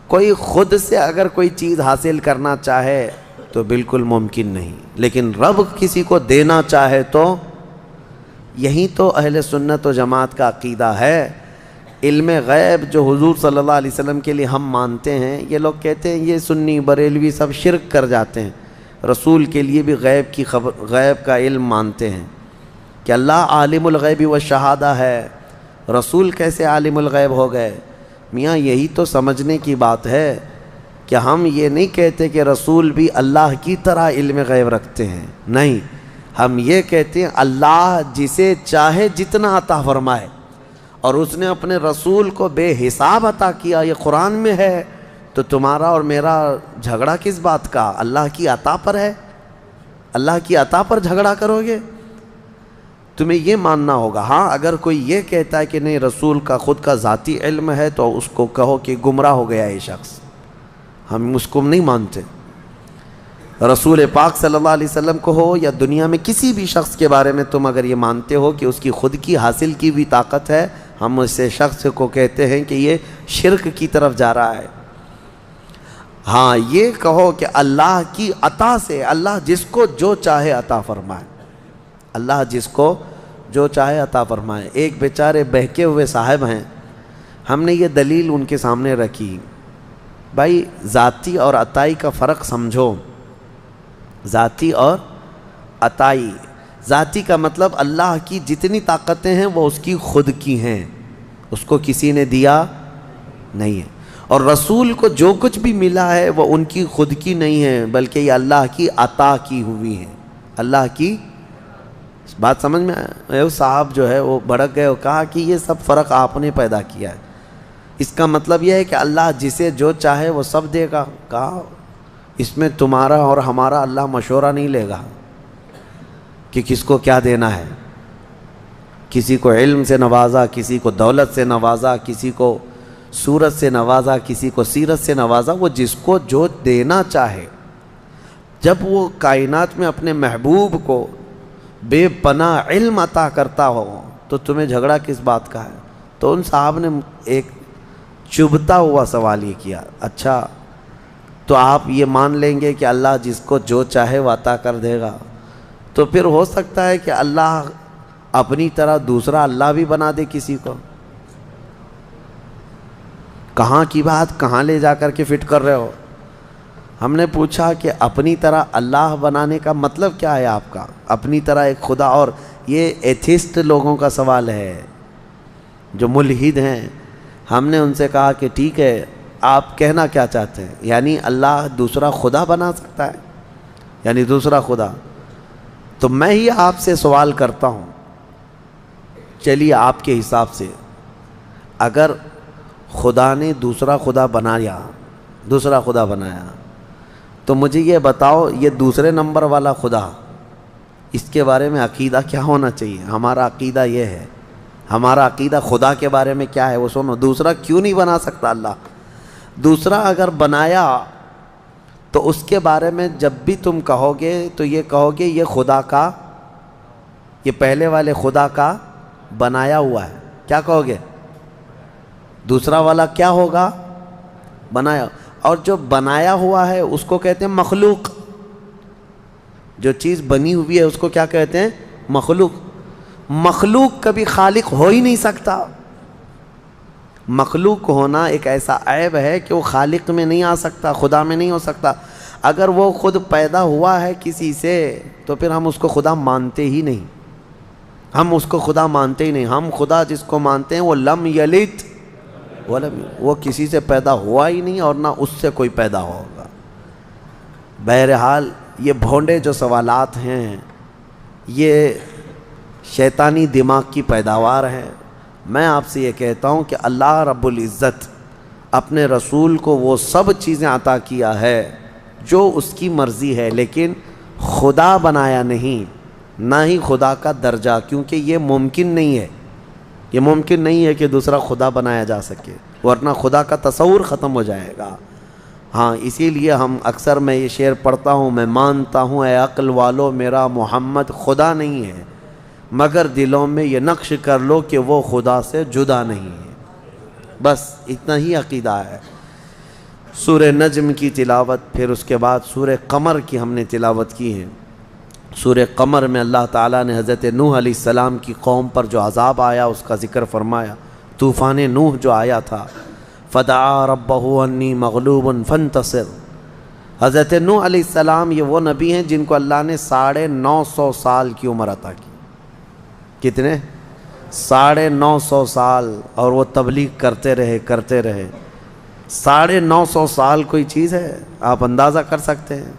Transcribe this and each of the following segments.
کوئی خود سے اگر کوئی چیز حاصل کرنا چاہے تو بالکل ممکن نہیں، لیکن رب کسی کو دینا چاہے تو یہی تو اہل سنت و جماعت کا عقیدہ ہے۔ علم غیب جو حضور صلی اللہ علیہ وسلم کے لیے ہم مانتے ہیں، یہ لوگ کہتے ہیں یہ سنی بریلوی سب شرک کر جاتے ہیں، رسول کے لیے بھی غیب کی غیب کا علم مانتے ہیں کہ اللہ عالم الغیب والشہادہ ہے، رسول کیسے عالم الغیب ہو گئے؟ میاں یہی تو سمجھنے کی بات ہے کہ ہم یہ نہیں کہتے کہ رسول بھی اللہ کی طرح علم غیب رکھتے ہیں، نہیں، ہم یہ کہتے ہیں اللہ جسے چاہے جتنا عطا فرمائے، اور اس نے اپنے رسول کو بے حساب عطا کیا، یہ قرآن میں ہے، تو تمہارا اور میرا جھگڑا کس بات کا؟ اللہ کی عطا پر ہے، اللہ کی عطا پر جھگڑا کرو گے؟ تمہیں یہ ماننا ہوگا۔ ہاں اگر کوئی یہ کہتا ہے کہ نہیں رسول کا خود کا ذاتی علم ہے تو اس کو کہو کہ گمراہ ہو گیا یہ شخص، ہم اس کو نہیں مانتے۔ رسول پاک صلی اللہ علیہ وسلم کو ہو یا دنیا میں کسی بھی شخص کے بارے میں تم اگر یہ مانتے ہو کہ اس کی خود کی حاصل کی بھی طاقت ہے، ہم اسے شخص کو کہتے ہیں کہ یہ شرک کی طرف جا رہا ہے۔ ہاں یہ کہو کہ اللہ کی عطا سے اللہ جس کو جو چاہے عطا فرمائے، اللہ جس کو جو چاہے عطا فرمائے۔ ایک بیچارے بہکے ہوئے صاحب ہیں، ہم نے یہ دلیل ان کے سامنے رکھی، بھائی ذاتی اور عطائی کا فرق سمجھو، ذاتی اور عطائی۔ ذاتی کا مطلب اللہ کی جتنی طاقتیں ہیں وہ اس کی خود کی ہیں، اس کو کسی نے دیا نہیں ہے، اور رسول کو جو کچھ بھی ملا ہے وہ ان کی خود کی نہیں ہے بلکہ یہ اللہ کی عطا کی ہوئی ہیں، اللہ کی۔ بات سمجھ میں آئے؟ صاحب جو ہے وہ بھڑک گئے اور کہا کہ یہ سب فرق آپ نے پیدا کیا ہے، اس کا مطلب یہ ہے کہ اللہ جسے جو چاہے وہ سب دے گا۔ کہا اس میں تمہارا اور ہمارا اللہ مشورہ نہیں لے گا کہ کس کو کیا دینا ہے، کسی کو علم سے نوازا، کسی کو دولت سے نوازا، کسی کو صورت سے نوازا، کسی کو سیرت سے نوازا، وہ جس کو جو دینا چاہے۔ جب وہ کائنات میں اپنے محبوب کو بے پناہ علم عطا کرتا ہو تو تمہیں جھگڑا کس بات کا ہے؟ تو ان صاحب نے ایک چبھتا ہوا سوال یہ کیا، اچھا تو آپ یہ مان لیں گے کہ اللہ جس کو جو چاہے وہ عطا کر دے گا، تو پھر ہو سکتا ہے کہ اللہ اپنی طرح دوسرا اللہ بھی بنا دے کسی کو؟ کہاں کی بات کہاں لے جا کر کے فٹ کر رہے ہو؟ ہم نے پوچھا کہ اپنی طرح اللہ بنانے کا مطلب کیا ہے آپ کا؟ اپنی طرح ایک خدا، اور یہ ایتھسٹ لوگوں کا سوال ہے جو ملحد ہیں۔ ہم نے ان سے کہا کہ ٹھیک ہے آپ کہنا کیا چاہتے ہیں؟ یعنی اللہ دوسرا خدا بنا سکتا ہے، یعنی دوسرا خدا؟ تو میں ہی آپ سے سوال کرتا ہوں، چلیے آپ کے حساب سے اگر خدا نے دوسرا خدا بنایا تو مجھے یہ بتاؤ یہ دوسرے نمبر والا خدا، اس کے بارے میں عقیدہ کیا ہونا چاہیے؟ ہمارا عقیدہ یہ ہے، ہمارا عقیدہ خدا کے بارے میں کیا ہے وہ سنو۔ دوسرا کیوں نہیں بنا سکتا اللہ؟ دوسرا اگر بنایا تو اس کے بارے میں جب بھی تم کہو گے تو یہ کہو گے یہ خدا کا، یہ پہلے والے خدا کا بنایا ہوا ہے، کیا کہو گے؟ دوسرا والا کیا ہوگا؟ بنایا۔ اور جو بنایا ہوا ہے اس کو کہتے ہیں مخلوق، جو چیز بنی ہوئی ہے اس کو کیا کہتے ہیں؟ مخلوق۔ مخلوق کبھی خالق ہو ہی نہیں سکتا۔ مخلوق ہونا ایک ایسا عیب ہے کہ وہ خالق میں نہیں آ سکتا، خدا میں نہیں ہو سکتا۔ اگر وہ خود پیدا ہوا ہے کسی سے تو پھر ہم اس کو خدا مانتے ہی نہیں، ہم اس کو خدا مانتے ہی نہیں۔ ہم خدا جس کو مانتے ہیں وہ لم یلد ولم، وہ کسی سے پیدا ہوا ہی نہیں اور نہ اس سے کوئی پیدا ہوگا۔ بہرحال یہ بھونڈے جو سوالات ہیں یہ شیطانی دماغ کی پیداوار ہے۔ میں آپ سے یہ کہتا ہوں کہ اللہ رب العزت اپنے رسول کو وہ سب چیزیں عطا کیا ہے جو اس کی مرضی ہے، لیکن خدا بنایا نہیں، نہ ہی خدا کا درجہ، کیونکہ یہ ممکن نہیں ہے، یہ ممکن نہیں ہے کہ دوسرا خدا بنایا جا سکے، ورنہ خدا کا تصور ختم ہو جائے گا۔ ہاں اسی لیے ہم اکثر میں یہ شعر پڑھتا ہوں، میں مانتا ہوں اے عقل والو میرا محمد خدا نہیں ہے، مگر دلوں میں یہ نقش کر لو کہ وہ خدا سے جدا نہیں ہے۔ بس اتنا ہی عقیدہ ہے۔ سورہ نجم کی تلاوت، پھر اس کے بعد سورہ قمر کی ہم نے تلاوت کی ہے۔ سورہ قمر میں اللہ تعالیٰ نے حضرت نوح علیہ السلام کی قوم پر جو عذاب آیا اس کا ذکر فرمایا۔ طوفان نوح جو آیا تھا، فدعا ربہ انی مغلوب فانتصر۔ حضرت نوح علیہ السلام یہ وہ نبی ہیں جن کو اللہ نے 950 سال کی عمر عطا کی۔ کتنے؟ 950 سال، اور وہ تبلیغ کرتے رہے 950 سال کوئی چیز ہے؟ آپ اندازہ کر سکتے ہیں۔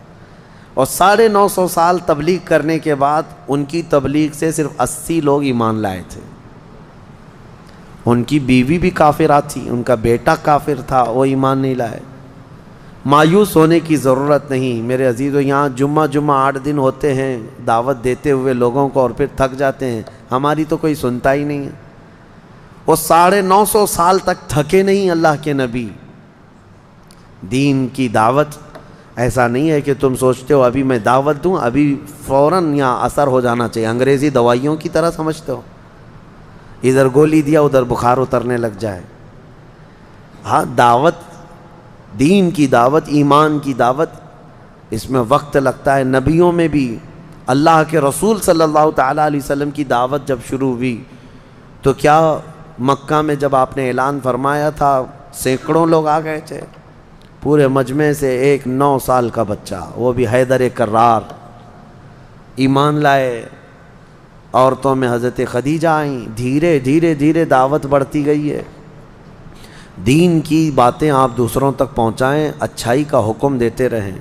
اور 950 سال تبلیغ کرنے کے بعد ان کی تبلیغ سے صرف 80 لوگ ایمان لائے تھے۔ ان کی بیوی بھی کافرہ تھی، ان کا بیٹا کافر تھا، وہ ایمان نہیں لائے۔ مایوس ہونے کی ضرورت نہیں میرے عزیزو، یہاں جمعہ 8 دن ہوتے ہیں دعوت دیتے ہوئے لوگوں کو، اور پھر تھک جاتے ہیں۔ ہماری تو کوئی سنتا ہی نہیں ہے۔ وہ 950 سال تک تھکے نہیں اللہ کے نبی۔ دین کی دعوت ایسا نہیں ہے کہ تم سوچتے ہو ابھی میں دعوت دوں ابھی فوراً یہاں اثر ہو جانا چاہیے، انگریزی دوائیوں کی طرح سمجھتے ہو، ادھر گولی دیا ادھر بخار اترنے لگ جائے۔ ہاں، دعوت، دین کی دعوت، ایمان کی دعوت، اس میں وقت لگتا ہے۔ نبیوں میں بھی اللہ کے رسول صلی اللہ تعالیٰ علیہ وسلم کی دعوت جب شروع ہوئی تو کیا مکہ میں جب آپ نے اعلان فرمایا تھا سینکڑوں لوگ آ گئے تھے، پورے مجمع سے ایک 9 سال کا بچہ، وہ بھی حیدر کرار، ایمان لائے۔ عورتوں میں حضرت خدیجہ آئیں، دھیرے دھیرے دھیرے دعوت بڑھتی گئی ہے۔ دین کی باتیں آپ دوسروں تک پہنچائیں، اچھائی کا حکم دیتے رہیں،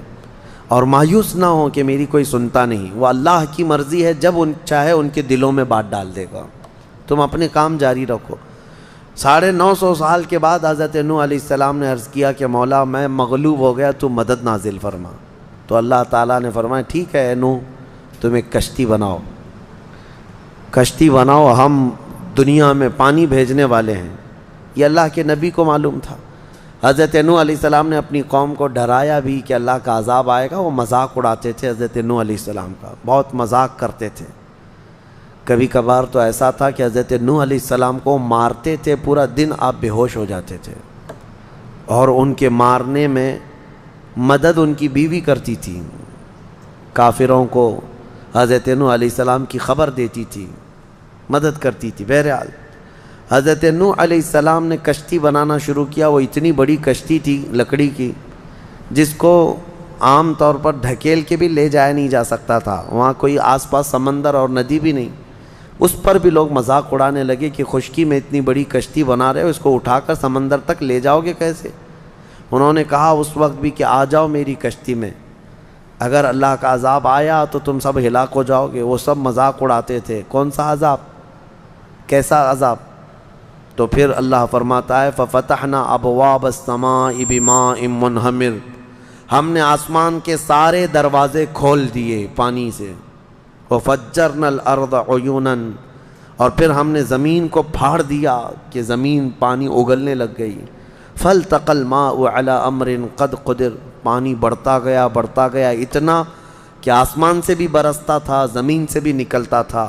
اور مایوس نہ ہوں کہ میری کوئی سنتا نہیں۔ وہ اللہ کی مرضی ہے، جب چاہے ان کے دلوں میں بات ڈال دے گا۔ تم اپنے کام جاری رکھو۔ 950 سال کے بعد حضرت نوح علیہ السلام نے عرض کیا کہ مولا میں مغلوب ہو گیا، تو مدد نازل فرما۔ تو اللہ تعالیٰ نے فرمایا ٹھیک ہے نوح، تم ایک کشتی بناؤ، کشتی بناؤ، ہم دنیا میں پانی بھیجنے والے ہیں۔ یہ اللہ کے نبی کو معلوم تھا۔ حضرت نوح علیہ السلام نے اپنی قوم کو ڈرایا بھی کہ اللہ کا عذاب آئے گا۔ وہ مذاق اڑاتے تھے حضرت نوح علیہ السلام کا، بہت مذاق کرتے تھے۔ کبھی کبھار تو ایسا تھا کہ حضرت نوح علیہ السلام کو مارتے تھے، پورا دن آپ بے ہوش ہو جاتے تھے، اور ان کے مارنے میں مدد ان کی بیوی کرتی تھی، کافروں کو حضرت نوح علیہ السلام کی خبر دیتی تھی، مدد کرتی تھی۔ بہرحال حضرت نوح علیہ السلام نے کشتی بنانا شروع کیا۔ وہ اتنی بڑی کشتی تھی لکڑی کی، جس کو عام طور پر ڈھکیل کے بھی لے جایا نہیں جا سکتا تھا، وہاں کوئی آس پاس سمندر اور ندی بھی نہیں۔ اس پر بھی لوگ مذاق اڑانے لگے کہ خشکی میں اتنی بڑی کشتی بنا رہے ہو، اس کو اٹھا کر سمندر تک لے جاؤ گے کیسے؟ انہوں نے کہا اس وقت بھی کہ آ جاؤ میری کشتی میں، اگر اللہ کا عذاب آیا تو تم سب ہلاک ہو جاؤ گے۔ وہ سب مذاق اڑاتے تھے، کون سا عذاب، کیسا عذاب؟ تو پھر اللہ فرماتا ہے فَفَتَحْنَا أَبْوَابَ السَّمَاءِ بِمَاءٍ مُنْهَمِرٍ، ہم نے آسمان کے سارے دروازے کھول دیے پانی سے۔ وَفَجَّرْنَا الْأَرْضَ عُيُونًا، اور پھر ہم نے زمین کو پھاڑ دیا کہ زمین پانی اگلنے لگ گئی۔ فَالْتَقَى الْمَاءُ عَلَى أَمْرٍ قَدْ قُدِرَ، پانی بڑھتا گیا اتنا کہ آسمان سے بھی برستا تھا، زمین سے بھی نکلتا تھا۔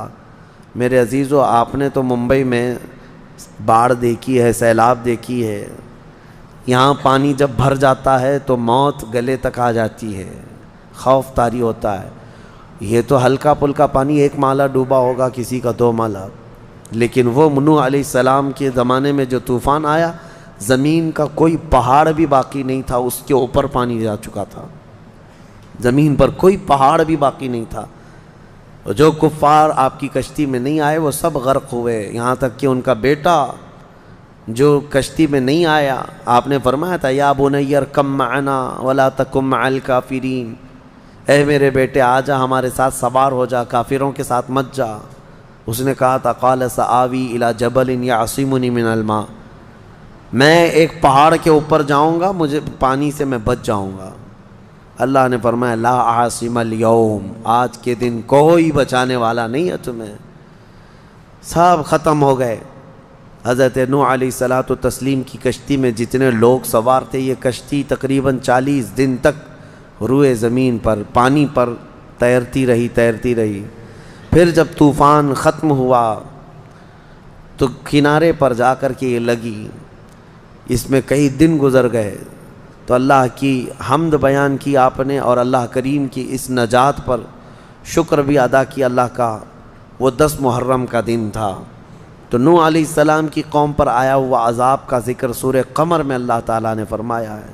میرے عزیزو، آپ نے تو ممبئی میں باڑھ دیکھی ہے، سیلاب دیکھی ہے، یہاں پانی جب بھر جاتا ہے تو موت گلے تک آ جاتی ہے، خوف طاری ہوتا ہے۔ یہ تو ہلکا پھلکا پانی، 1 مالا ڈوبا ہوگا، کسی کا 2 مالا، لیکن وہ نوح علیہ السلام کے زمانے میں جو طوفان آیا، زمین کا کوئی پہاڑ بھی باقی نہیں تھا، اس کے اوپر پانی جا چکا تھا، زمین پر کوئی پہاڑ بھی باقی نہیں تھا۔ جو کفار آپ کی کشتی میں نہیں آئے وہ سب غرق ہوئے، یہاں تک کہ ان کا بیٹا جو کشتی میں نہیں آیا، آپ نے فرمایا تھا یا بنی ارکب معنا ولا تکن مع الکافرین، اے میرے بیٹے آ جا ہمارے ساتھ سوار ہو جا، کافروں کے ساتھ مت جا۔ اس نے کہا تھا قال سآوی الی جبل یعصمنی من الماء، میں ایک پہاڑ کے اوپر جاؤں گا، مجھے پانی سے میں بچ جاؤں گا۔ اللہ نے فرمایا لا عاصم اليوم، آج کے دن کوئی بچانے والا نہیں ہے تمہیں، سب ختم ہو گئے۔ حضرت نوح علیہ الصلوۃ والتسلیم کی کشتی میں جتنے لوگ سوار تھے، یہ کشتی تقریباً 40 دن تک روئے زمین پر پانی پر تیرتی رہی۔ پھر جب طوفان ختم ہوا تو کنارے پر جا کر کے یہ لگی، اس میں کئی دن گزر گئے، تو اللہ کی حمد بیان کی آپ نے، اور اللہ کریم کی اس نجات پر شکر بھی ادا کیا اللہ کا۔ وہ 10 محرم کا دن تھا۔ تو نوح علیہ السلام کی قوم پر آیا ہوا عذاب کا ذکر سورہ قمر میں اللہ تعالیٰ نے فرمایا ہے۔